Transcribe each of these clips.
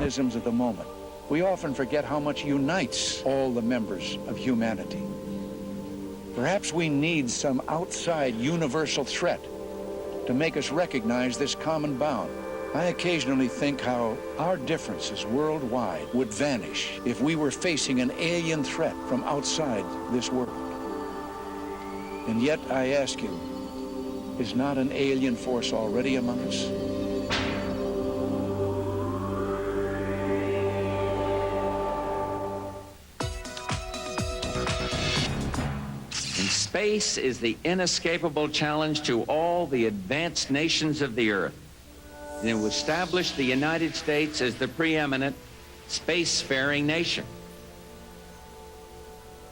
antagonisms of the moment, we often forget how much unites all the members of humanity. Perhaps we need some outside universal threat to make us recognize this common bound. I occasionally think how our differences worldwide would vanish if we were facing an alien threat from outside this world. And yet, I ask you, is not an alien force already among us? Space is the inescapable challenge to all the advanced nations of the Earth. And it will establish the United States as the preeminent spacefaring nation.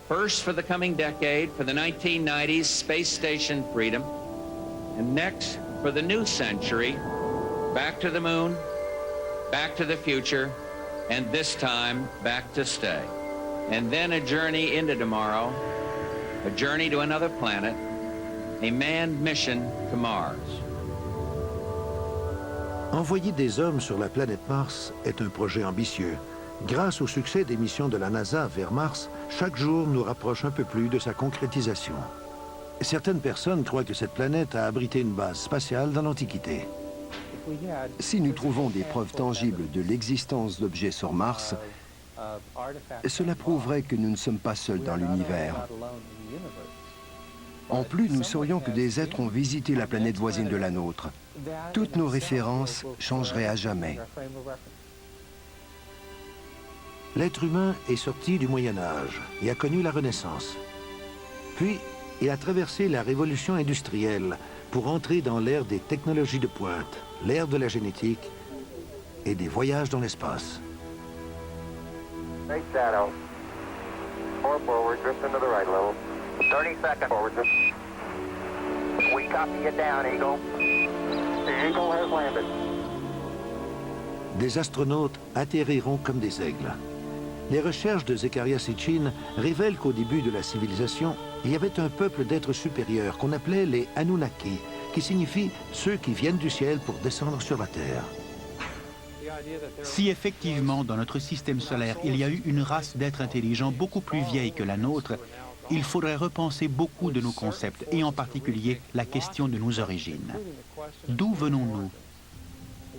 First for the coming decade, for the 1990s, space station freedom. And next, for the new century, back to the moon, back to the future, and this time, back to stay. And then a journey into tomorrow, a journey to another planet, a manned mission to Mars. Envoyer des hommes sur la planète Mars est un projet ambitieux. Grâce au succès des missions de la NASA vers Mars, chaque jour nous rapproche un peu plus de sa concrétisation. Certaines personnes croient que cette planète a abrité une base spatiale dans l'Antiquité. Si nous trouvons des preuves tangibles de l'existence d'objets sur Mars, cela prouverait que nous ne sommes pas seuls dans l'univers. En plus, nous saurions que des êtres ont visité la planète voisine de la nôtre. Toutes nos références changeraient à jamais. L'être humain est sorti du Moyen Âge et a connu la Renaissance. Puis, il a traversé la révolution industrielle pour entrer dans l'ère des technologies de pointe, l'ère de la génétique et des voyages dans l'espace. Great shadow. 4 forward, drift into the right level. 30 seconds forward, drift. We copy you down, Eagle. The Eagle has landed. Des astronautes atterriront comme des aigles. Les recherches de Zecharia Sitchin révèlent qu'au début de la civilisation, il y avait un peuple d'êtres supérieurs qu'on appelait les Anunnaki, qui signifie ceux qui viennent du ciel pour descendre sur la Terre. Si effectivement, dans notre système solaire, il y a eu une race d'êtres intelligents beaucoup plus vieille que la nôtre, il faudrait repenser beaucoup de nos concepts, et en particulier la question de nos origines. D'où venons-nous?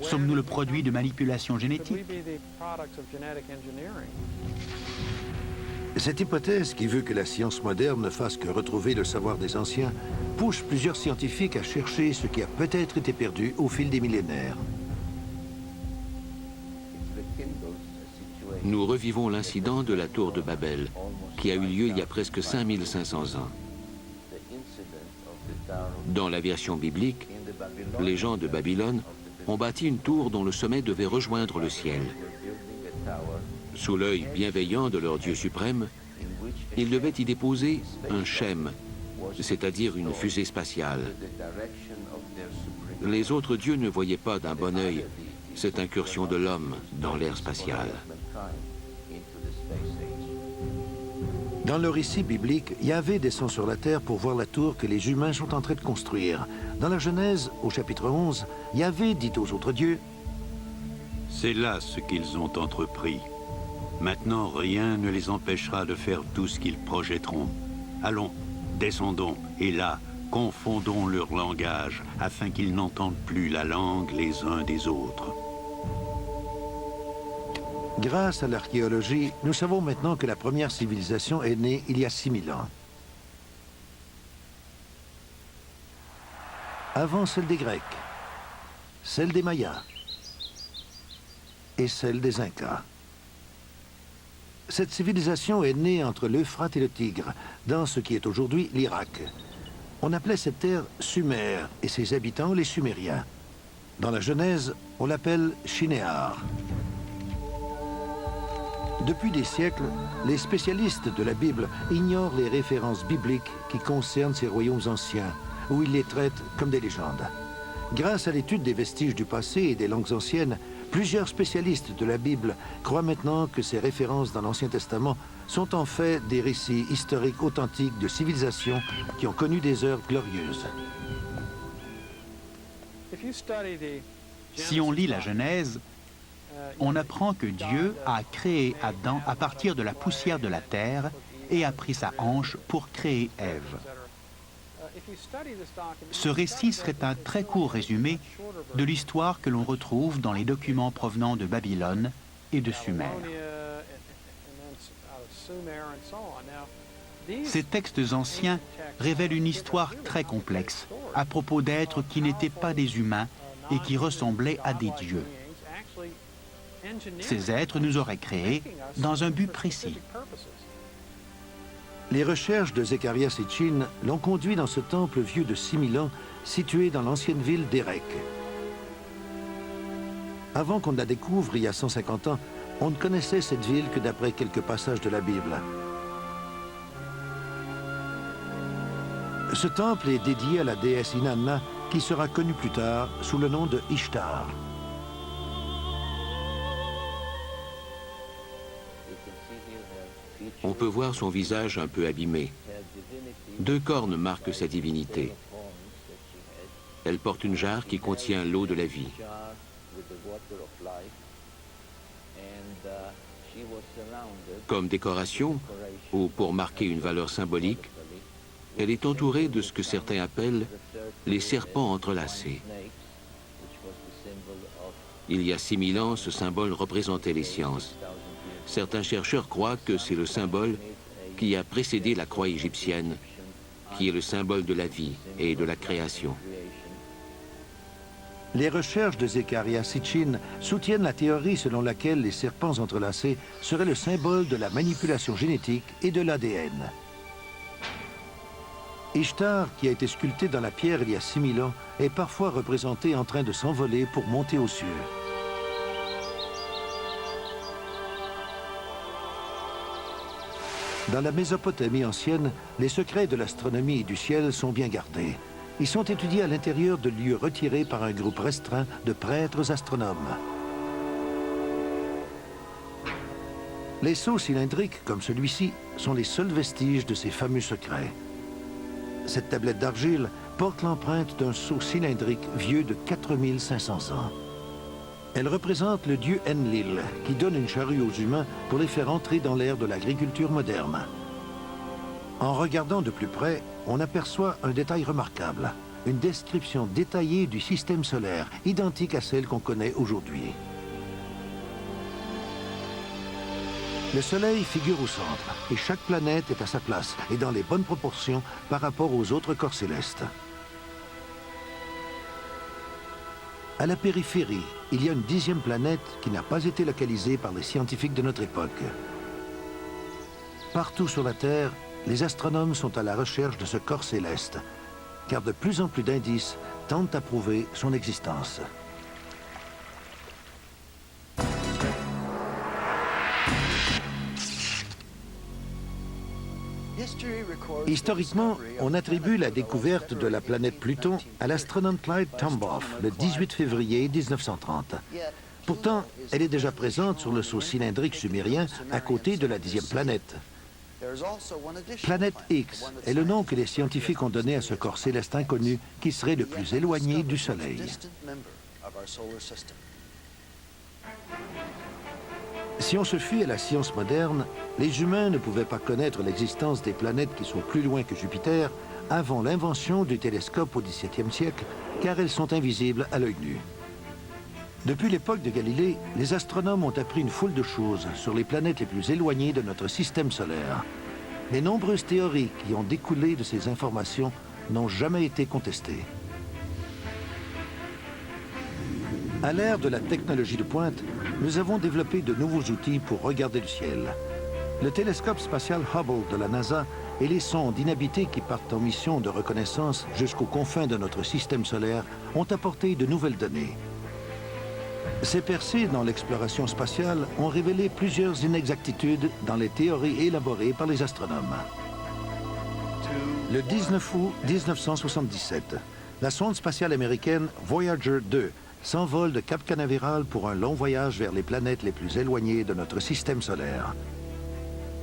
Sommes-nous le produit de manipulation génétique? Cette hypothèse, qui veut que la science moderne ne fasse que retrouver le savoir des anciens, pousse plusieurs scientifiques à chercher ce qui a peut-être été perdu au fil des millénaires. Nous revivons l'incident de la tour de Babel, qui a eu lieu il y a presque 5500 ans. Dans la version biblique, les gens de Babylone ont bâti une tour dont le sommet devait rejoindre le ciel. Sous l'œil bienveillant de leur Dieu suprême, ils devaient y déposer un shem, c'est-à-dire une fusée spatiale. Les autres dieux ne voyaient pas d'un bon œil cette incursion de l'homme dans l'ère spatiale. Dans le récit biblique, Yahvé descend sur la terre pour voir la tour que les humains sont en train de construire. Dans la Genèse, au chapitre 11, Yahvé dit aux autres dieux: « C'est là ce qu'ils ont entrepris. Maintenant, rien ne les empêchera de faire tout ce qu'ils projetteront. Allons, descendons, et là, confondons leur langage, afin qu'ils n'entendent plus la langue les uns des autres. » Grâce à l'archéologie, nous savons maintenant que la première civilisation est née il y a 6000 ans. Avant celle des Grecs, celle des Mayas et celle des Incas. Cette civilisation est née entre l'Euphrate et le Tigre, dans ce qui est aujourd'hui l'Irak. On appelait cette terre Sumer et ses habitants les Sumériens. Dans la Genèse, on l'appelle Shinéar. Depuis des siècles, les spécialistes de la Bible ignorent les références bibliques qui concernent ces royaumes anciens, où ils les traitent comme des légendes. Grâce à l'étude des vestiges du passé et des langues anciennes, plusieurs spécialistes de la Bible croient maintenant que ces références dans l'Ancien Testament sont en fait des récits historiques authentiques de civilisations qui ont connu des heures glorieuses. Si on lit la Genèse, on apprend que Dieu a créé Adam à partir de la poussière de la terre et a pris sa hanche pour créer Ève. Ce récit serait un très court résumé de l'histoire que l'on retrouve dans les documents provenant de Babylone et de Sumer. Ces textes anciens révèlent une histoire très complexe à propos d'êtres qui n'étaient pas des humains et qui ressemblaient à des dieux. Ces êtres nous auraient créés dans un but précis. Les recherches de Zecharia Sitchin l'ont conduit dans ce temple vieux de 6000 ans, situé dans l'ancienne ville d'Erech. Avant qu'on ne la découvre, il y a 150 ans, on ne connaissait cette ville que d'après quelques passages de la Bible. Ce temple est dédié à la déesse Inanna, qui sera connue plus tard sous le nom de Ishtar. On peut voir son visage un peu abîmé. 2 cornes marquent sa divinité. Elle porte une jarre qui contient l'eau de la vie. Comme décoration, ou pour marquer une valeur symbolique, elle est entourée de ce que certains appellent les serpents entrelacés. Il y a 6000 ans, ce symbole représentait les sciences. Certains chercheurs croient que c'est le symbole qui a précédé la croix égyptienne, qui est le symbole de la vie et de la création. Les recherches de Zecharia Sitchin soutiennent la théorie selon laquelle les serpents entrelacés seraient le symbole de la manipulation génétique et de l'ADN. Ishtar, qui a été sculptée dans la pierre il y a 6000 ans, est parfois représentée en train de s'envoler pour monter aux cieux. Dans la Mésopotamie ancienne, les secrets de l'astronomie et du ciel sont bien gardés. Ils sont étudiés à l'intérieur de lieux retirés par un groupe restreint de prêtres astronomes. Les sceaux cylindriques, comme celui-ci, sont les seuls vestiges de ces fameux secrets. Cette tablette d'argile porte l'empreinte d'un sceau cylindrique vieux de 4500 ans. Elle représente le dieu Enlil, qui donne une charrue aux humains pour les faire entrer dans l'ère de l'agriculture moderne. En regardant de plus près, on aperçoit un détail remarquable, une description détaillée du système solaire, identique à celle qu'on connaît aujourd'hui. Le Soleil figure au centre, et chaque planète est à sa place, et dans les bonnes proportions par rapport aux autres corps célestes. À la périphérie, il y a une 10e planète qui n'a pas été localisée par les scientifiques de notre époque. Partout sur la Terre, les astronomes sont à la recherche de ce corps céleste, car de plus en plus d'indices tentent à prouver son existence. Historiquement, on attribue la découverte de la planète Pluton à l'astronome Clyde Tombaugh le 18 février 1930. Pourtant, elle est déjà présente sur le sceau cylindrique sumérien à côté de la 10e planète. Planète X est le nom que les scientifiques ont donné à ce corps céleste inconnu qui serait le plus éloigné du Soleil. Si on se fie à la science moderne, les humains ne pouvaient pas connaître l'existence des planètes qui sont plus loin que Jupiter avant l'invention du télescope au XVIIe siècle, car elles sont invisibles à l'œil nu. Depuis l'époque de Galilée, les astronomes ont appris une foule de choses sur les planètes les plus éloignées de notre système solaire. Les nombreuses théories qui ont découlé de ces informations n'ont jamais été contestées. À l'ère de la technologie de pointe, nous avons développé de nouveaux outils pour regarder le ciel. Le télescope spatial Hubble de la NASA et les sondes inhabitées qui partent en mission de reconnaissance jusqu'aux confins de notre système solaire ont apporté de nouvelles données. Ces percées dans l'exploration spatiale ont révélé plusieurs inexactitudes dans les théories élaborées par les astronomes. Le 19 août 1977, la sonde spatiale américaine Voyager 2 s'envole de Cap Canaveral pour un long voyage vers les planètes les plus éloignées de notre système solaire.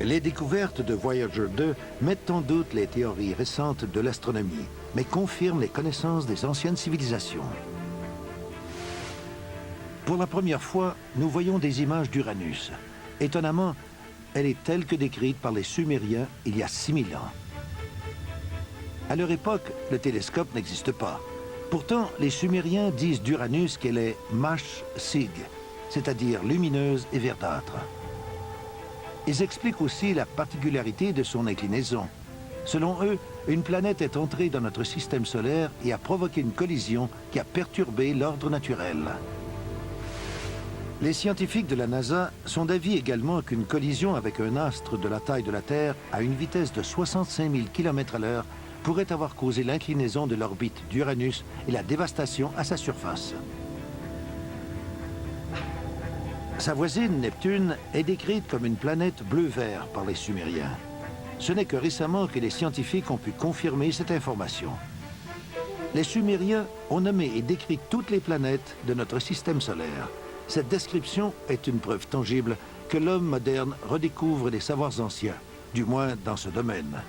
Les découvertes de Voyager 2 mettent en doute les théories récentes de l'astronomie, mais confirment les connaissances des anciennes civilisations. Pour la première fois, nous voyons des images d'Uranus. Étonnamment, elle est telle que décrite par les Sumériens il y a 6000 ans. À leur époque, le télescope n'existe pas. Pourtant, les Sumériens disent d'Uranus qu'elle est Mash-Sig, c'est-à-dire lumineuse et verdâtre. Ils expliquent aussi la particularité de son inclinaison. Selon eux, une planète est entrée dans notre système solaire et a provoqué une collision qui a perturbé l'ordre naturel. Les scientifiques de la NASA sont d'avis également qu'une collision avec un astre de la taille de la Terre à une vitesse de 65 000 km/h pourrait avoir causé l'inclinaison de l'orbite d'Uranus et la dévastation à sa surface. Sa voisine, Neptune, est décrite comme une planète bleu-vert par les Sumériens. Ce n'est que récemment que les scientifiques ont pu confirmer cette information. Les Sumériens ont nommé et décrit toutes les planètes de notre système solaire. Cette description est une preuve tangible que l'homme moderne redécouvre les savoirs anciens, du moins dans ce domaine.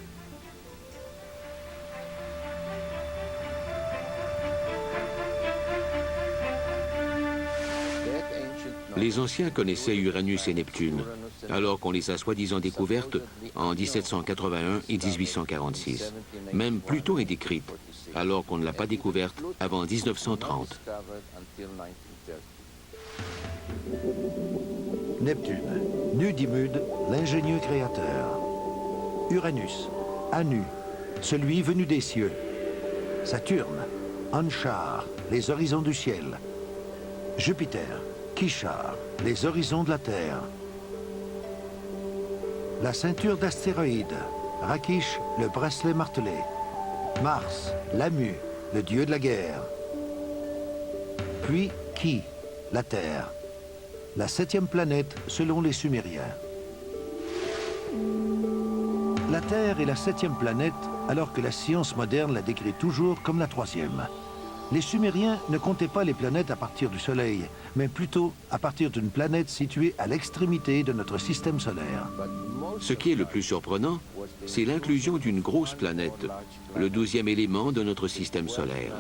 Les anciens connaissaient Uranus et Neptune, alors qu'on les a soi-disant découvertes en 1781 et 1846. Même Pluton est décrite, alors qu'on ne l'a pas découverte avant 1930. Neptune, Nudimude, l'ingénieux créateur. Uranus, Anu, celui venu des cieux. Saturne, Anshar, les horizons du ciel. Jupiter, Kishar, les horizons de la Terre. La ceinture d'astéroïdes, Rakish, le bracelet martelé. Mars, Lamu, le dieu de la guerre. Puis Ki, la Terre. La 7e planète selon les Sumériens. La Terre est la 7e planète, alors que la science moderne la décrit toujours comme la 3e. Les Sumériens ne comptaient pas les planètes à partir du Soleil, mais plutôt à partir d'une planète située à l'extrémité de notre système solaire. Ce qui est le plus surprenant, c'est l'inclusion d'une grosse planète, le 12e élément de notre système solaire.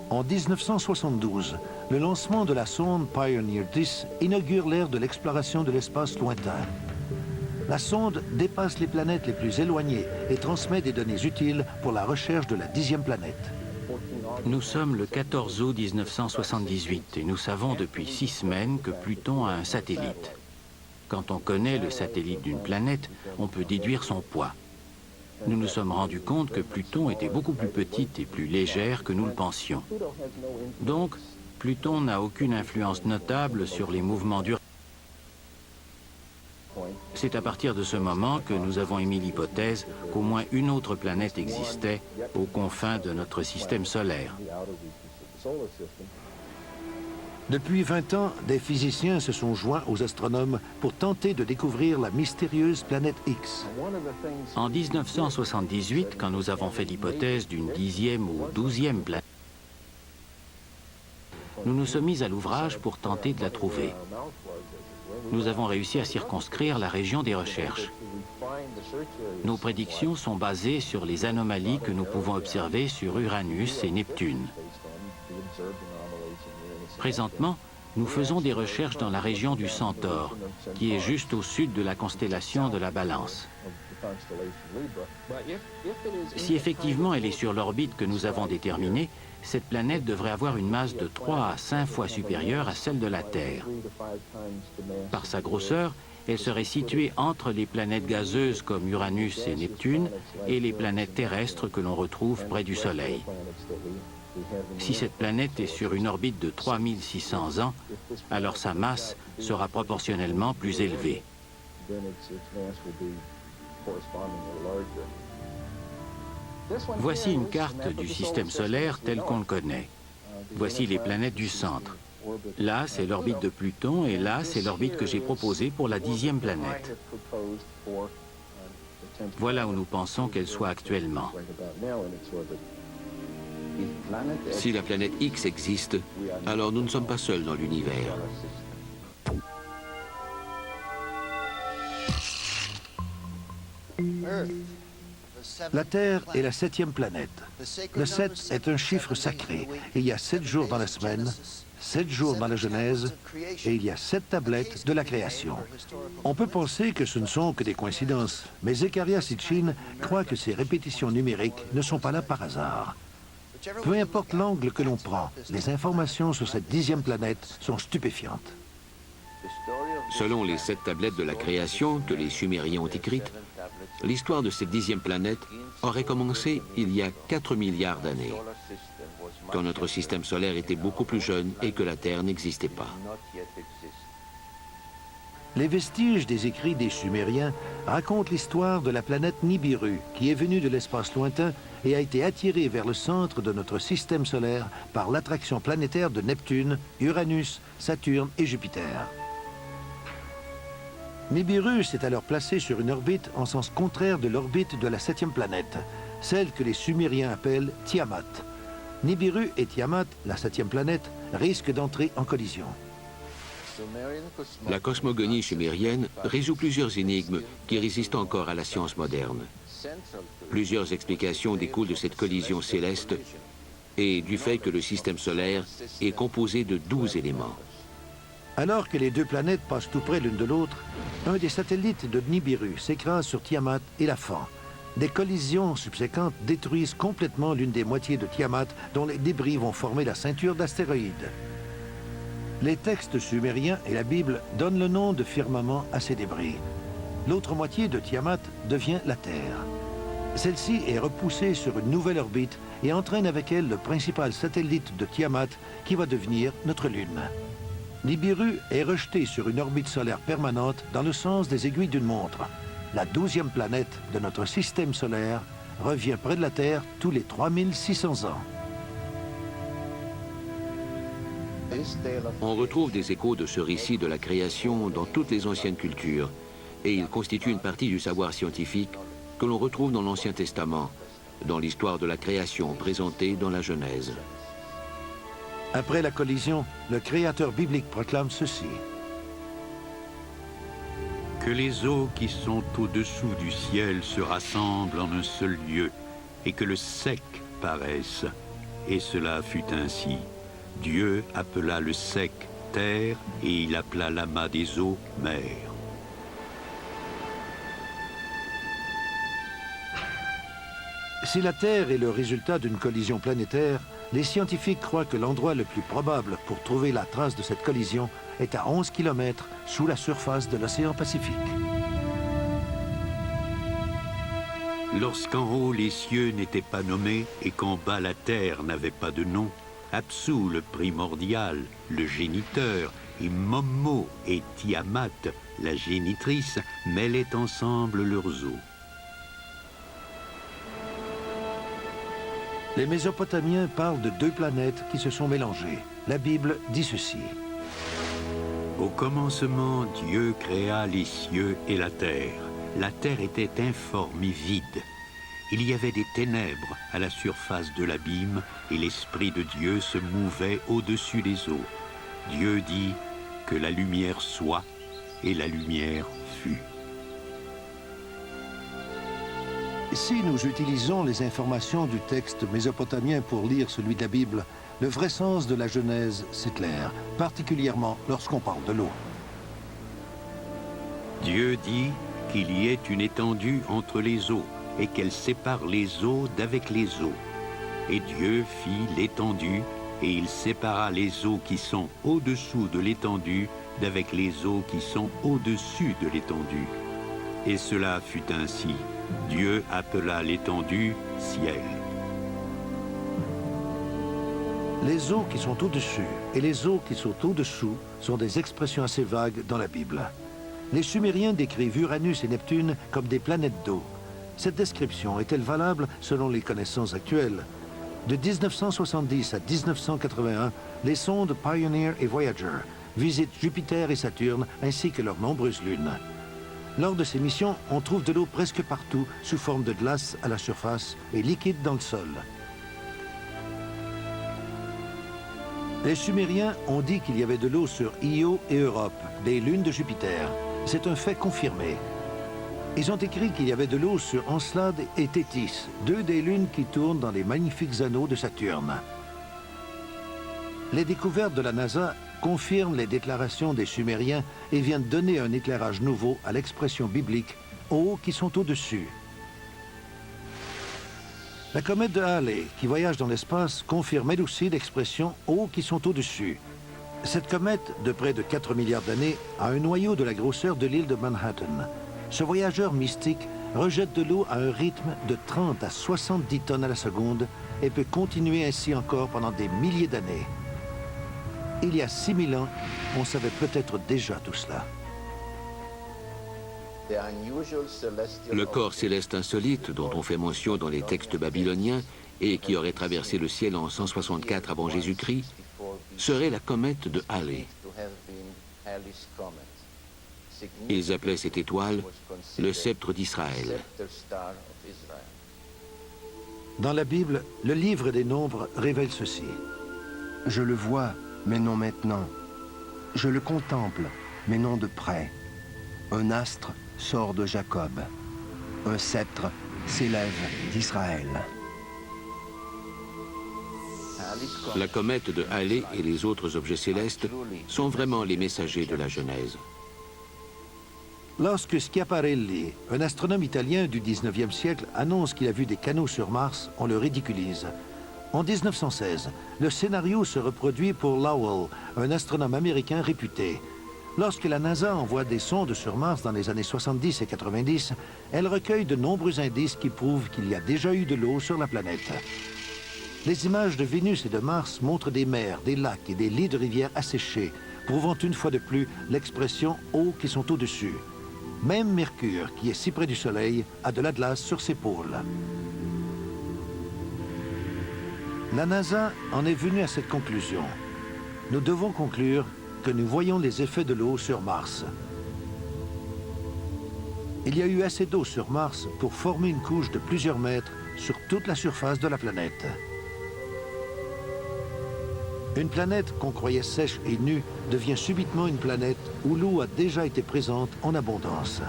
En 1972, le lancement de la sonde Pioneer 10 inaugure l'ère de l'exploration de l'espace lointain. La sonde dépasse les planètes les plus éloignées et transmet des données utiles pour la recherche de la 10e planète. Nous sommes le 14 août 1978 et nous savons depuis 6 semaines que Pluton a un satellite. Quand on connaît le satellite d'une planète, on peut déduire son poids. Nous nous sommes rendus compte que Pluton était beaucoup plus petite et plus légère que nous le pensions. Donc, Pluton n'a aucune influence notable sur les mouvements d'Uranus. C'est à partir de ce moment que nous avons émis l'hypothèse qu'au moins une autre planète existait aux confins de notre système solaire. Depuis 20 ans, des physiciens se sont joints aux astronomes pour tenter de découvrir la mystérieuse planète X. En 1978, quand nous avons fait l'hypothèse d'une 10e ou 12e planète, nous nous sommes mis à l'ouvrage pour tenter de la trouver. Nous avons réussi à circonscrire la région des recherches. Nos prédictions sont basées sur les anomalies que nous pouvons observer sur Uranus et Neptune. Présentement, nous faisons des recherches dans la région du Centaure, qui est juste au sud de la constellation de la Balance. Si effectivement elle est sur l'orbite que nous avons déterminée, cette planète devrait avoir une masse de 3 à 5 fois supérieure à celle de la Terre. Par sa grosseur, elle serait située entre les planètes gazeuses comme Uranus et Neptune et les planètes terrestres que l'on retrouve près du Soleil. Si cette planète est sur une orbite de 3600 ans, alors sa masse sera proportionnellement plus élevée. Voici une carte du système solaire tel qu'on le connaît. Voici les planètes du centre. Là, c'est l'orbite de Pluton et là, c'est l'orbite que j'ai proposée pour la 10e planète. Voilà où nous pensons qu'elle soit actuellement. Si la planète X existe, alors nous ne sommes pas seuls dans l'univers. La Terre est la 7e planète. Le 7 est un chiffre sacré. Il y a 7 jours dans la semaine, 7 jours dans la Genèse, et il y a 7 tablettes de la création. On peut penser que ce ne sont que des coïncidences, mais Zecharia Sitchin croit que ces répétitions numériques ne sont pas là par hasard. Peu importe l'angle que l'on prend, les informations sur cette 10e planète sont stupéfiantes. Selon les 7 tablettes de la création que les Sumériens ont écrites, l'histoire de cette 10e planète aurait commencé il y a 4 milliards d'années, quand notre système solaire était beaucoup plus jeune et que la Terre n'existait pas. Les vestiges des écrits des Sumériens racontent l'histoire de la planète Nibiru, qui est venue de l'espace lointain et a été attirée vers le centre de notre système solaire par l'attraction planétaire de Neptune, Uranus, Saturne et Jupiter. Nibiru s'est alors placé sur une orbite en sens contraire de l'orbite de la 7e planète, celle que les Sumériens appellent Tiamat. Nibiru et Tiamat, la 7e planète, risquent d'entrer en collision. La cosmogonie sumérienne résout plusieurs énigmes qui résistent encore à la science moderne. Plusieurs explications découlent de cette collision céleste et du fait que le système solaire est composé de 12 éléments. Alors que les deux planètes passent tout près l'une de l'autre, un des satellites de Nibiru s'écrase sur Tiamat et la fend. Des collisions subséquentes détruisent complètement l'une des moitiés de Tiamat, dont les débris vont former la ceinture d'astéroïdes. Les textes sumériens et la Bible donnent le nom de firmament à ces débris. L'autre moitié de Tiamat devient la Terre. Celle-ci est repoussée sur une nouvelle orbite et entraîne avec elle le principal satellite de Tiamat qui va devenir notre Lune. Nibiru est rejeté sur une orbite solaire permanente dans le sens des aiguilles d'une montre. La 12e planète de notre système solaire revient près de la Terre tous les 3600 ans. On retrouve des échos de ce récit de la création dans toutes les anciennes cultures, et il constitue une partie du savoir scientifique que l'on retrouve dans l'Ancien Testament, dans l'histoire de la création présentée dans la Genèse. Après la collision, le créateur biblique proclame ceci. Que les eaux qui sont au-dessous du ciel se rassemblent en un seul lieu, et que le sec paraisse. Et cela fut ainsi. Dieu appela le sec terre, et il appela l'amas des eaux mer. Si la Terre est le résultat d'une collision planétaire, les scientifiques croient que l'endroit le plus probable pour trouver la trace de cette collision est à 11 km sous la surface de l'océan Pacifique. Lorsqu'en haut les cieux n'étaient pas nommés et qu'en bas la terre n'avait pas de nom, Apsu le primordial, le géniteur, et Mommo et Tiamat, la génitrice, mêlaient ensemble leurs eaux. Les Mésopotamiens parlent de deux planètes qui se sont mélangées. La Bible dit ceci. Au commencement, Dieu créa les cieux et la terre. La terre était informe et vide. Il y avait des ténèbres à la surface de l'abîme et l'Esprit de Dieu se mouvait au-dessus des eaux. Dieu dit que la lumière soit et la lumière fut. Si nous utilisons les informations du texte mésopotamien pour lire celui de la Bible, le vrai sens de la Genèse s'éclaire, particulièrement lorsqu'on parle de l'eau. Dieu dit qu'il y ait une étendue entre les eaux et qu'elle sépare les eaux d'avec les eaux. Et Dieu fit l'étendue et il sépara les eaux qui sont au-dessous de l'étendue d'avec les eaux qui sont au-dessus de l'étendue. Et cela fut ainsi. Dieu appela l'étendue ciel. Les eaux qui sont au-dessus et les eaux qui sont au-dessous sont des expressions assez vagues dans la Bible. Les Sumériens décrivent Uranus et Neptune comme des planètes d'eau. Cette description est-elle valable selon les connaissances actuelles? De 1970 à 1981, les sondes Pioneer et Voyager visitent Jupiter et Saturne ainsi que leurs nombreuses lunes. Lors de ces missions, on trouve de l'eau presque partout sous forme de glace à la surface et liquide dans le sol. Les Sumériens ont dit qu'il y avait de l'eau sur Io et Europe, des lunes de Jupiter. C'est un fait confirmé. Ils ont écrit qu'il y avait de l'eau sur Encelade et Tétis, deux des lunes qui tournent dans les magnifiques anneaux de Saturne. Les découvertes de la NASA confirment les déclarations des Sumériens et viennent donner un éclairage nouveau à l'expression biblique « eaux qui sont au-dessus ». La comète de Halley, qui voyage dans l'espace, confirme elle aussi l'expression « eaux qui sont au-dessus ». Cette comète, de près de 4 milliards d'années, a un noyau de la grosseur de l'île de Manhattan. Ce voyageur mystique rejette de l'eau à un rythme de 30 à 70 tonnes à la seconde et peut continuer ainsi encore pendant des milliers d'années. Il y a 6000 ans, on savait peut-être déjà tout cela. Le corps céleste insolite dont on fait mention dans les textes babyloniens et qui aurait traversé le ciel en 164 avant Jésus-Christ serait la comète de Halley. Ils appelaient cette étoile le sceptre d'Israël. Dans la Bible, le livre des Nombres révèle ceci. Je le vois, mais non maintenant. Je le contemple, mais non de près. Un astre sort de Jacob. Un sceptre s'élève d'Israël. La comète de Halley et les autres objets célestes sont vraiment les messagers de la Genèse. Lorsque Schiaparelli, un astronome italien du 19e siècle, annonce qu'il a vu des canaux sur Mars, on le ridiculise. En 1916, le scénario se reproduit pour Lowell, un astronome américain réputé. Lorsque la NASA envoie des sondes sur Mars dans les années 70 et 90, elle recueille de nombreux indices qui prouvent qu'il y a déjà eu de l'eau sur la planète. Les images de Vénus et de Mars montrent des mers, des lacs et des lits de rivières asséchés, prouvant une fois de plus l'expression « eaux qui sont au-dessus ». Même Mercure, qui est si près du Soleil, a de la glace sur ses pôles. La NASA en est venue à cette conclusion. Nous devons conclure que nous voyons les effets de l'eau sur Mars. Il y a eu assez d'eau sur Mars pour former une couche de plusieurs mètres sur toute la surface de la planète. Une planète qu'on croyait sèche et nue devient subitement une planète où l'eau a déjà été présente en abondance.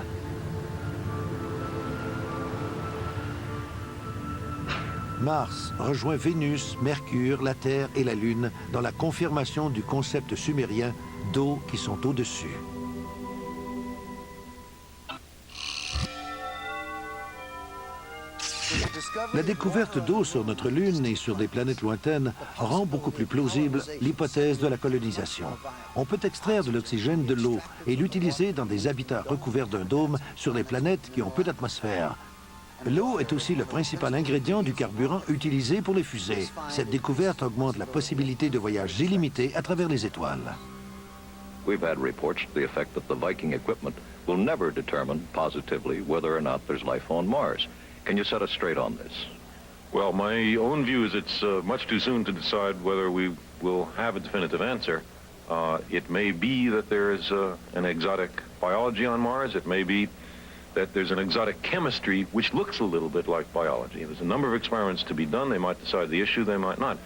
Mars rejoint Vénus, Mercure, la Terre et la Lune dans la confirmation du concept sumérien d'eau qui sont au-dessus. La découverte d'eau sur notre Lune et sur des planètes lointaines rend beaucoup plus plausible l'hypothèse de la colonisation. On peut extraire de l'oxygène de l'eau et l'utiliser dans des habitats recouverts d'un dôme sur les planètes qui ont peu d'atmosphère. L'eau est aussi le principal ingrédient du carburant utilisé pour les fusées. Cette découverte augmente la possibilité de voyages illimités à travers les étoiles. We've had reports to the effect that the Viking equipment will never determine positively whether or not there's life on Mars. Can you set us straight on this? Well, my own view is it's much too soon to decide whether we will have a definitive answer. It may be that there is an exotic biology on Mars. It may be that there's an exotic chemistry which looks a little bit like biology. There's a number of experiments to be done. They might decide the issue, they might not.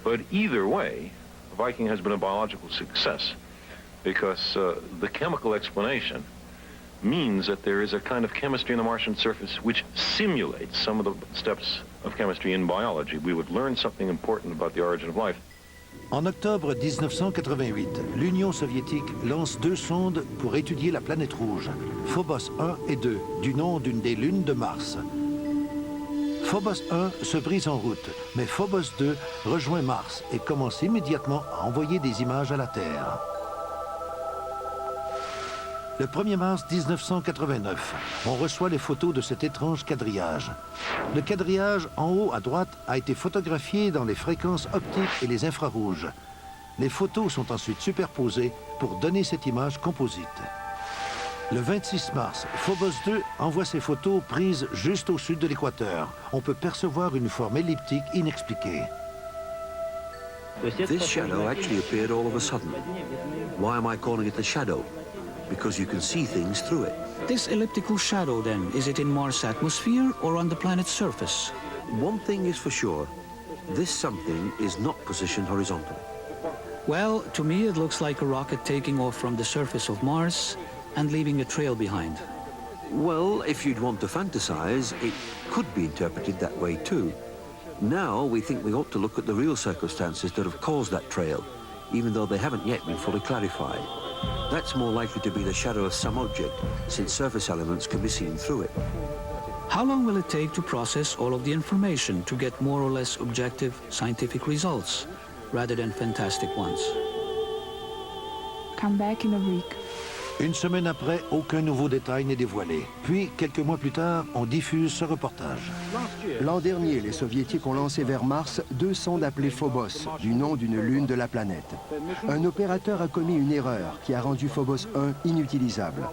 But either way, Viking has been a biological success because the chemical explanation means that there is a kind of chemistry in the Martian surface which simulates some of the steps of chemistry in biology. We would learn something important about the origin of life. En octobre 1988, l'Union soviétique lance 2 sondes pour étudier la planète rouge, Phobos 1 et 2, du nom d'une des lunes de Mars. Phobos 1 se brise en route, mais Phobos 2 rejoint Mars et commence immédiatement à envoyer des images à la Terre. Le 1er mars 1989, on reçoit les photos de cet étrange quadrillage. Le quadrillage en haut à droite a été photographié dans les fréquences optiques et les infrarouges. Les photos sont ensuite superposées pour donner cette image composite. Le 26 mars, Phobos 2 envoie ses photos prises juste au sud de l'équateur. On peut percevoir une forme elliptique inexpliquée. This shadow actually appeared all of a sudden. Why am I calling it a shadow? Because you can see things through it. This elliptical shadow, then, is it in Mars' atmosphere or on the planet's surface? One thing is for sure. This something is not positioned horizontally. Well, to me it looks like a rocket taking off from the surface of Mars and leaving a trail behind. Well, if you'd want to fantasize, it could be interpreted that way too. Now we think we ought to look at the real circumstances that have caused that trail, even though they haven't yet been fully clarified. That's more likely to be the shadow of some object, since surface elements can be seen through it. How long will it take to process all of the information to get more or less objective scientific results, rather than fantastic ones? Come back in a week. Une semaine après, aucun nouveau détail n'est dévoilé. Puis, quelques mois plus tard, on diffuse ce reportage. L'an dernier, les Soviétiques ont lancé vers Mars 2 sondes appelées Phobos, du nom d'une lune de la planète. Un opérateur a commis une erreur qui a rendu Phobos 1 inutilisable.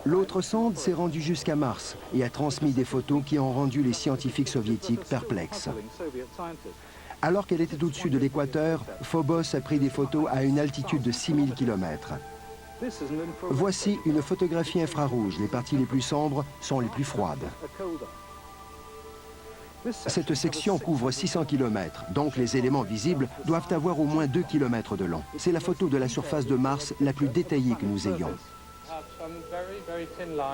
L'autre sonde s'est rendue jusqu'à Mars et a transmis des photos qui ont rendu les scientifiques soviétiques perplexes. Alors qu'elle était au-dessus de l'équateur, Phobos a pris des photos à une altitude de 6000 km. Voici une photographie infrarouge. Les parties les plus sombres sont les plus froides. Cette section couvre 600 km, donc les éléments visibles doivent avoir au moins 2 km de long. C'est la photo de la surface de Mars la plus détaillée que nous ayons.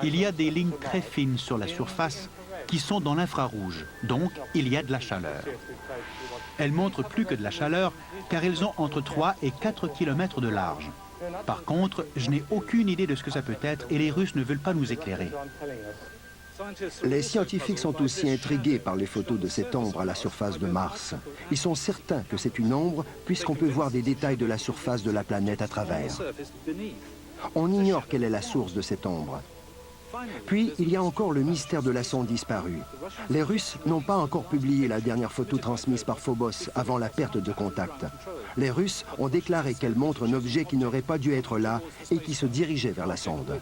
Il y a des lignes très fines sur la surface qui sont dans l'infrarouge, donc il y a de la chaleur. Elles montrent plus que de la chaleur car elles ont entre 3 et 4 km de large. Par contre, je n'ai aucune idée de ce que ça peut être et les Russes ne veulent pas nous éclairer. Les scientifiques sont aussi intrigués par les photos de cette ombre à la surface de Mars. Ils sont certains que c'est une ombre puisqu'on peut voir des détails de la surface de la planète à travers. On ignore quelle est la source de cette ombre. Puis, il y a encore le mystère de la sonde disparue. Les Russes n'ont pas encore publié la dernière photo transmise par Phobos avant la perte de contact. Les Russes ont déclaré qu'elle montre un objet qui n'aurait pas dû être là et qui se dirigeait vers la sonde.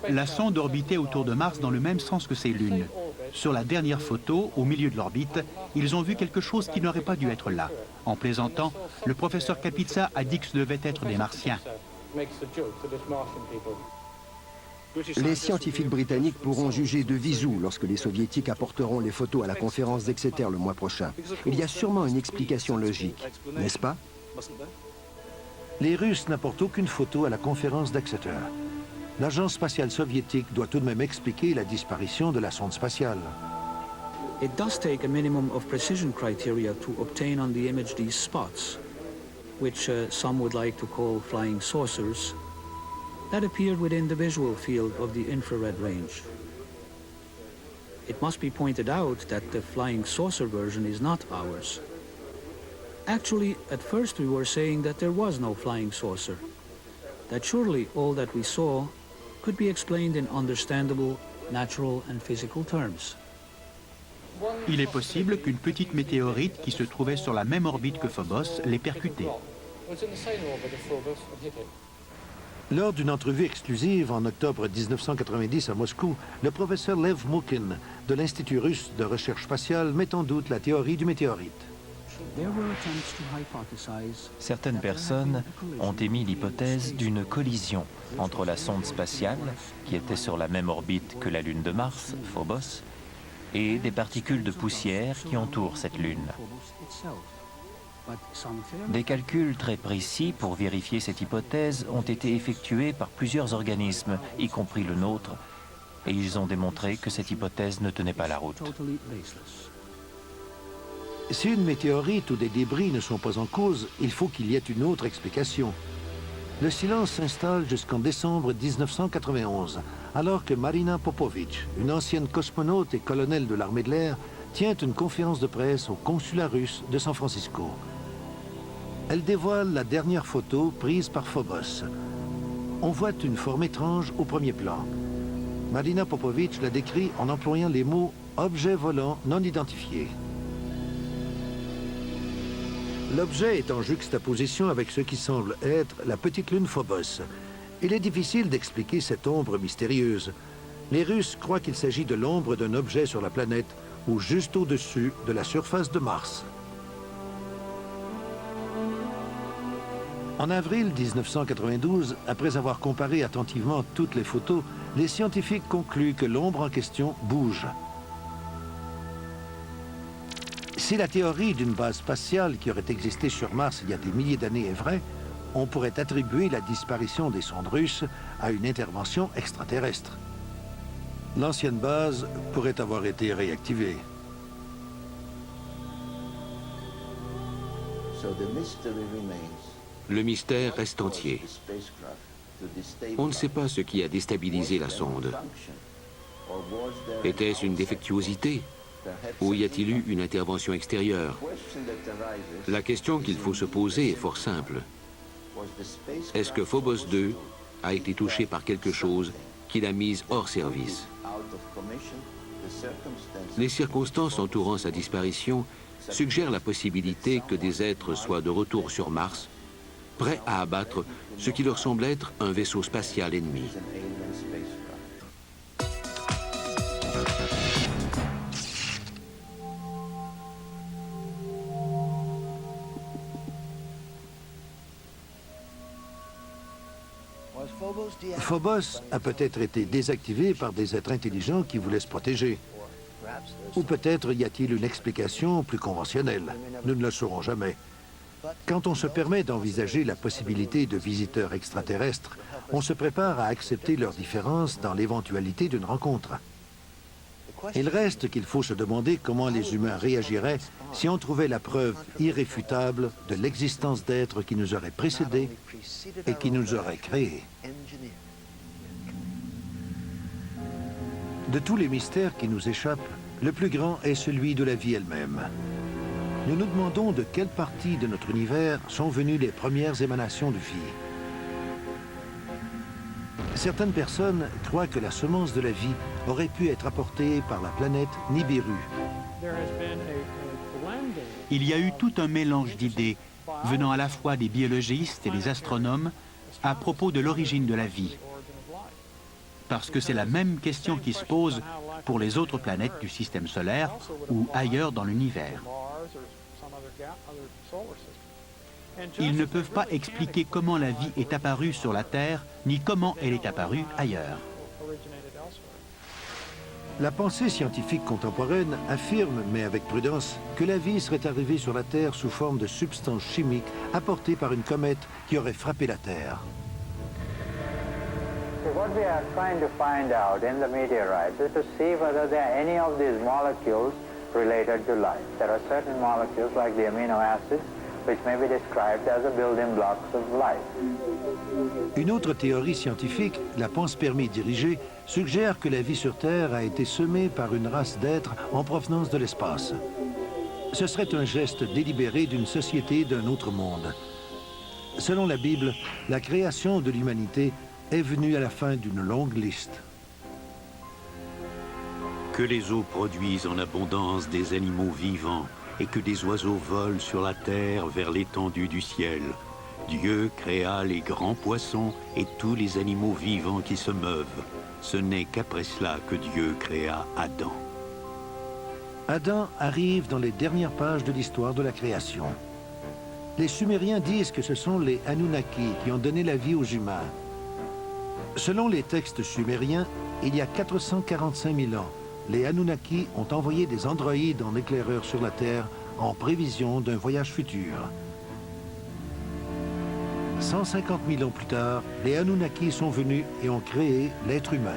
La sonde orbitait autour de Mars dans le même sens que ses lunes. Sur la dernière photo, au milieu de l'orbite, ils ont vu quelque chose qui n'aurait pas dû être là. En plaisantant, le professeur Kapitsa a dit que ce devait être des Martiens. Les scientifiques britanniques pourront juger de visu lorsque les soviétiques apporteront les photos à la conférence d'Exeter le mois prochain. Il y a sûrement une explication logique, n'est-ce pas? Les Russes n'apportent aucune photo à la conférence d'Exeter. L'agence spatiale soviétique doit tout de même expliquer la disparition de la sonde spatiale. It does take a minimum of precision criteria to obtain on the image these spots, which some would like to call flying saucers, that appeared within the visual field of the infrared range. It must be pointed out that the flying saucer version is not ours. Actually, at first we were saying that there was no flying saucer, that surely all that we saw could be explained in understandable, natural and physical terms. Il est possible qu'une petite météorite qui se trouvait sur la même orbite que Phobos l'ait percutée. Lors d'une entrevue exclusive en octobre 1990 à Moscou, le professeur Lev Moukin de l'Institut russe de recherche spatiale met en doute la théorie du météorite. Certaines personnes ont émis l'hypothèse d'une collision entre la sonde spatiale, qui était sur la même orbite que la Lune de Mars, Phobos, et des particules de poussière qui entourent cette Lune. Des calculs très précis pour vérifier cette hypothèse ont été effectués par plusieurs organismes, y compris le nôtre, et ils ont démontré que cette hypothèse ne tenait pas la route. Si une météorite ou des débris ne sont pas en cause, il faut qu'il y ait une autre explication. Le silence s'installe jusqu'en décembre 1991, alors que Marina Popovich, une ancienne cosmonaute et colonel de l'armée de l'air, tient une conférence de presse au consulat russe de San Francisco. Elle dévoile la dernière photo prise par Phobos. On voit une forme étrange au premier plan. Marina Popovich la décrit en employant les mots « objet volant non identifié ». L'objet est en juxtaposition avec ce qui semble être la petite lune Phobos. Il est difficile d'expliquer cette ombre mystérieuse. Les Russes croient qu'il s'agit de l'ombre d'un objet sur la planète ou juste au-dessus de la surface de Mars. En avril 1992, après avoir comparé attentivement toutes les photos, les scientifiques concluent que l'ombre en question bouge. Si la théorie d'une base spatiale qui aurait existé sur Mars il y a des milliers d'années est vraie, on pourrait attribuer la disparition des sondes russes à une intervention extraterrestre. L'ancienne base pourrait avoir été réactivée. Le mystère reste entier. On ne sait pas ce qui a déstabilisé la sonde. Était-ce une défectuosité? Ou y a-t-il eu une intervention extérieure? La question qu'il faut se poser est fort simple. Est-ce que Phobos 2 a été touché par quelque chose qui l'a mise hors service? Les circonstances entourant sa disparition suggèrent la possibilité que des êtres soient de retour sur Mars, prêts à abattre ce qui leur semble être un vaisseau spatial ennemi. Phobos a peut-être été désactivé par des êtres intelligents qui voulaient se protéger. Ou peut-être y a-t-il une explication plus conventionnelle. Nous ne le saurons jamais. Quand on se permet d'envisager la possibilité de visiteurs extraterrestres, on se prépare à accepter leurs différences dans l'éventualité d'une rencontre. Il reste qu'il faut se demander comment les humains réagiraient si on trouvait la preuve irréfutable de l'existence d'êtres qui nous auraient précédés et qui nous auraient créés. De tous les mystères qui nous échappent, le plus grand est celui de la vie elle-même. Nous nous demandons de quelle partie de notre univers sont venues les premières émanations de vie. Certaines personnes croient que la semence de la vie aurait pu être apportée par la planète Nibiru. Il y a eu tout un mélange d'idées venant à la fois des biologistes et des astronomes à propos de l'origine de la vie. Parce que c'est la même question qui se pose pour les autres planètes du système solaire ou ailleurs dans l'univers. Ils ne peuvent pas expliquer comment la vie est apparue sur la Terre, ni comment elle est apparue ailleurs. La pensée scientifique contemporaine affirme, mais avec prudence, que la vie serait arrivée sur la Terre sous forme de substances chimiques apportées par une comète qui aurait frappé la Terre. What we are trying to find out in the meteorites is to see whether there are any of these molecules related to life. There are certain molecules like the amino acids which may be described as the building blocks of life. Une autre théorie scientifique, la panspermie dirigée, suggère que la vie sur Terre a été semée par une race d'êtres en provenance de l'espace. Ce serait un geste délibéré d'une société d'un autre monde. Selon la Bible, la création de l'humanité est venue à la fin d'une longue liste. Que les eaux produisent en abondance des animaux vivants et que des oiseaux volent sur la terre vers l'étendue du ciel. Dieu créa les grands poissons et tous les animaux vivants qui se meuvent. Ce n'est qu'après cela que Dieu créa Adam. Adam arrive dans les dernières pages de l'histoire de la création. Les Sumériens disent que ce sont les Anunnaki qui ont donné la vie aux humains. Selon les textes sumériens, il y a 445 000 ans, les Anunnaki ont envoyé des androïdes en éclaireur sur la Terre en prévision d'un voyage futur. 150 000 ans plus tard, les Anunnaki sont venus et ont créé l'être humain.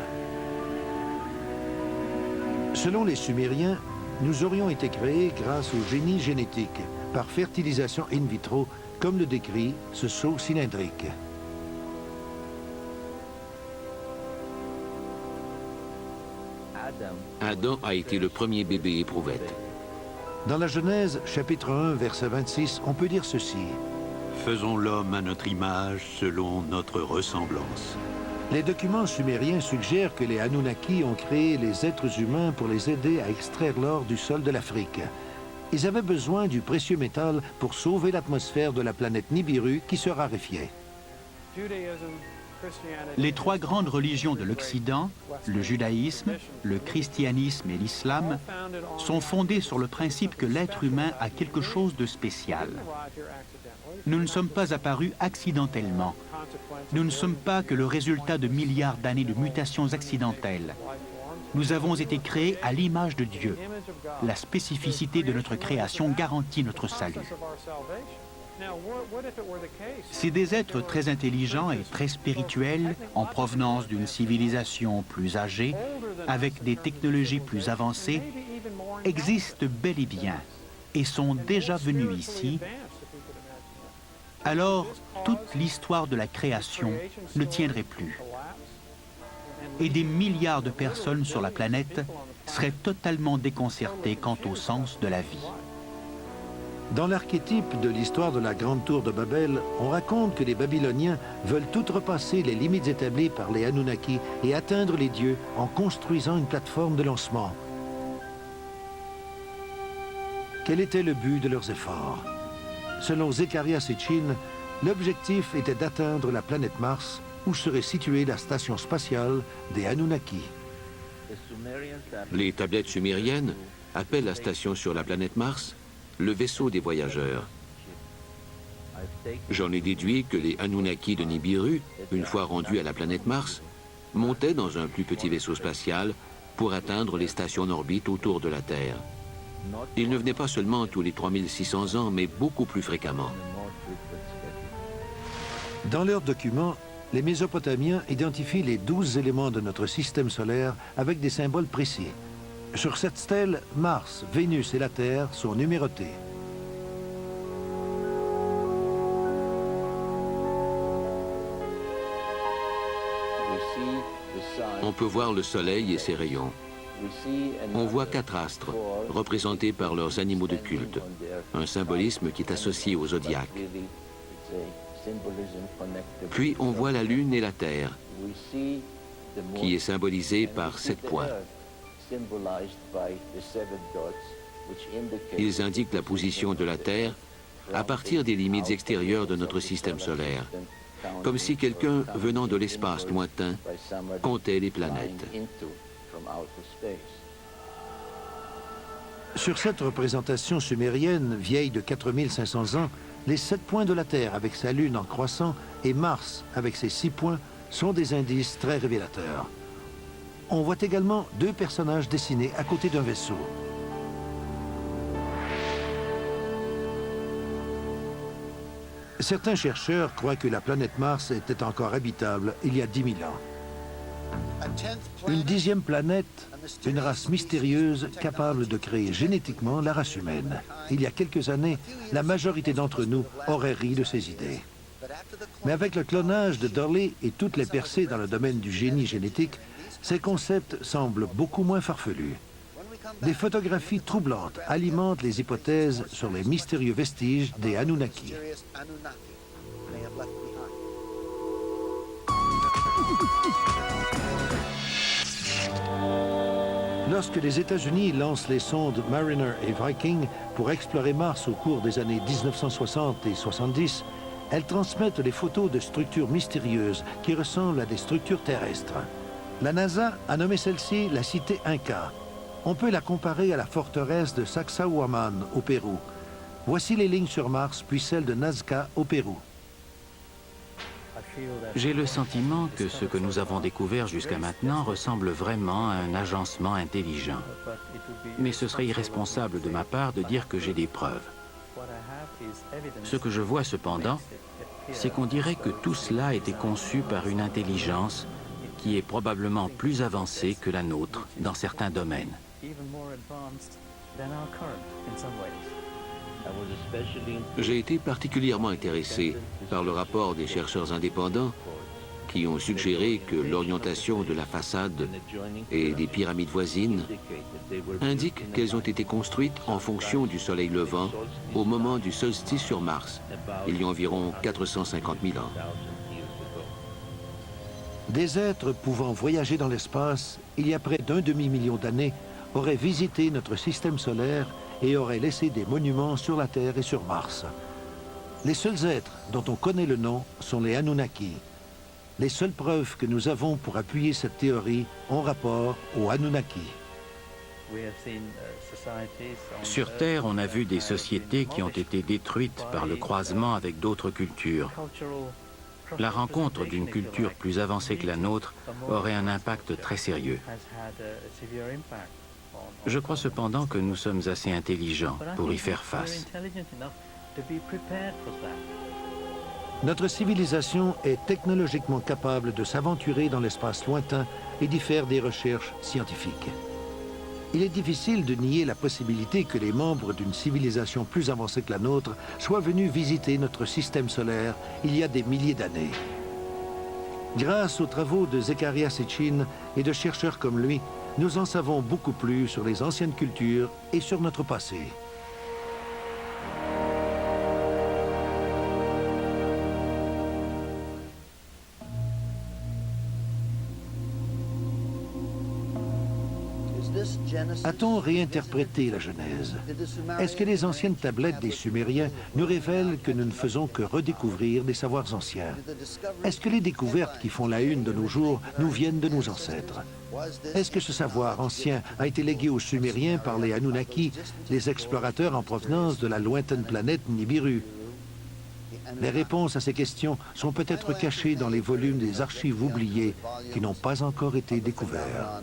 Selon les Sumériens, nous aurions été créés grâce au génie génétique, par fertilisation in vitro, comme le décrit ce seau cylindrique. Adam a été le premier bébé éprouvette. Dans la Genèse, chapitre 1, verset 26, on peut dire ceci. Faisons l'homme à notre image, selon notre ressemblance. Les documents sumériens suggèrent que les Anunnaki ont créé les êtres humains pour les aider à extraire l'or du sol de l'Afrique. Ils avaient besoin du précieux métal pour sauver l'atmosphère de la planète Nibiru qui se raréfiait. Les trois grandes religions de l'Occident, le judaïsme, le christianisme et l'islam, sont fondées sur le principe que l'être humain a quelque chose de spécial. Nous ne sommes pas apparus accidentellement. Nous ne sommes pas que le résultat de milliards d'années de mutations accidentelles. Nous avons été créés à l'image de Dieu. La spécificité de notre création garantit notre salut. Si des êtres très intelligents et très spirituels, en provenance d'une civilisation plus âgée, avec des technologies plus avancées, existent bel et bien et sont déjà venus ici, alors toute l'histoire de la création ne tiendrait plus. Et des milliards de personnes sur la planète seraient totalement déconcertées quant au sens de la vie. Dans l'archétype de l'histoire de la Grande Tour de Babel, on raconte que les Babyloniens veulent toutes repasser les limites établies par les Anunnaki et atteindre les dieux en construisant une plateforme de lancement. Quel était le but de leurs efforts? Selon Zecharia Sitchin, l'objectif était d'atteindre la planète Mars, où serait située la station spatiale des Anunnaki. Les tablettes sumériennes appellent la station sur la planète Mars le vaisseau des voyageurs. J'en ai déduit que les Anunnaki de Nibiru, une fois rendus à la planète Mars, montaient dans un plus petit vaisseau spatial pour atteindre les stations en orbite autour de la Terre. Ils ne venaient pas seulement tous les 3600 ans, mais beaucoup plus fréquemment. Dans leurs documents, les Mésopotamiens identifient les 12 éléments de notre système solaire avec des symboles précis. Sur cette stèle, Mars, Vénus et la Terre sont numérotés. On peut voir le Soleil et ses rayons. On voit 4 astres, représentés par leurs animaux de culte, un symbolisme qui est associé au zodiaque. Puis on voit la Lune et la Terre, qui est symbolisée par 7 points. Ils indiquent la position de la Terre à partir des limites extérieures de notre système solaire, comme si quelqu'un venant de l'espace lointain comptait les planètes. Sur cette représentation sumérienne, vieille de 4500 ans, les 7 points de la Terre avec sa Lune en croissant et Mars avec ses 6 points sont des indices très révélateurs. On voit également 2 personnages dessinés à côté d'un vaisseau. Certains chercheurs croient que la planète Mars était encore habitable il y a 10 000 ans. Une 10e planète, une race mystérieuse capable de créer génétiquement la race humaine. Il y a quelques années, la majorité d'entre nous aurait ri de ces idées. Mais avec le clonage de Dolly et toutes les percées dans le domaine du génie génétique, ces concepts semblent beaucoup moins farfelus. Des photographies troublantes alimentent les hypothèses sur les mystérieux vestiges des Anunnaki. Lorsque les États-Unis lancent les sondes Mariner et Viking pour explorer Mars au cours des années 1960 et 70, elles transmettent des photos de structures mystérieuses qui ressemblent à des structures terrestres. La NASA a nommé celle-ci la cité Inca. On peut la comparer à la forteresse de Sacsayhuaman au Pérou. Voici les lignes sur Mars, puis celles de Nazca au Pérou. J'ai le sentiment que ce que nous avons découvert jusqu'à maintenant ressemble vraiment à un agencement intelligent. Mais ce serait irresponsable de ma part de dire que j'ai des preuves. Ce que je vois cependant, c'est qu'on dirait que tout cela a été conçu par une intelligence qui est probablement plus avancée que la nôtre dans certains domaines. J'ai été particulièrement intéressé par le rapport des chercheurs indépendants qui ont suggéré que l'orientation de la façade et des pyramides voisines indique qu'elles ont été construites en fonction du soleil levant au moment du solstice sur Mars, il y a environ 450 000 ans. Des êtres pouvant voyager dans l'espace, il y a près d'un demi-million d'années, auraient visité notre système solaire et auraient laissé des monuments sur la Terre et sur Mars. Les seuls êtres dont on connaît le nom sont les Anunnaki. Les seules preuves que nous avons pour appuyer cette théorie ont rapport aux Anunnaki. Sur Terre, on a vu des sociétés qui ont été détruites par le croisement avec d'autres cultures. La rencontre d'une culture plus avancée que la nôtre aurait un impact très sérieux. Je crois cependant que nous sommes assez intelligents pour y faire face. Notre civilisation est technologiquement capable de s'aventurer dans l'espace lointain et d'y faire des recherches scientifiques. Il est difficile de nier la possibilité que les membres d'une civilisation plus avancée que la nôtre soient venus visiter notre système solaire il y a des milliers d'années. Grâce aux travaux de Zecharia Sitchin et de chercheurs comme lui, nous en savons beaucoup plus sur les anciennes cultures et sur notre passé. A-t-on réinterprété la Genèse? Est-ce que les anciennes tablettes des Sumériens nous révèlent que nous ne faisons que redécouvrir des savoirs anciens? Est-ce que les découvertes qui font la une de nos jours nous viennent de nos ancêtres? Est-ce que ce savoir ancien a été légué aux Sumériens par les Anunnaki, des explorateurs en provenance de la lointaine planète Nibiru? Les réponses à ces questions sont peut-être cachées dans les volumes des archives oubliées qui n'ont pas encore été découverts.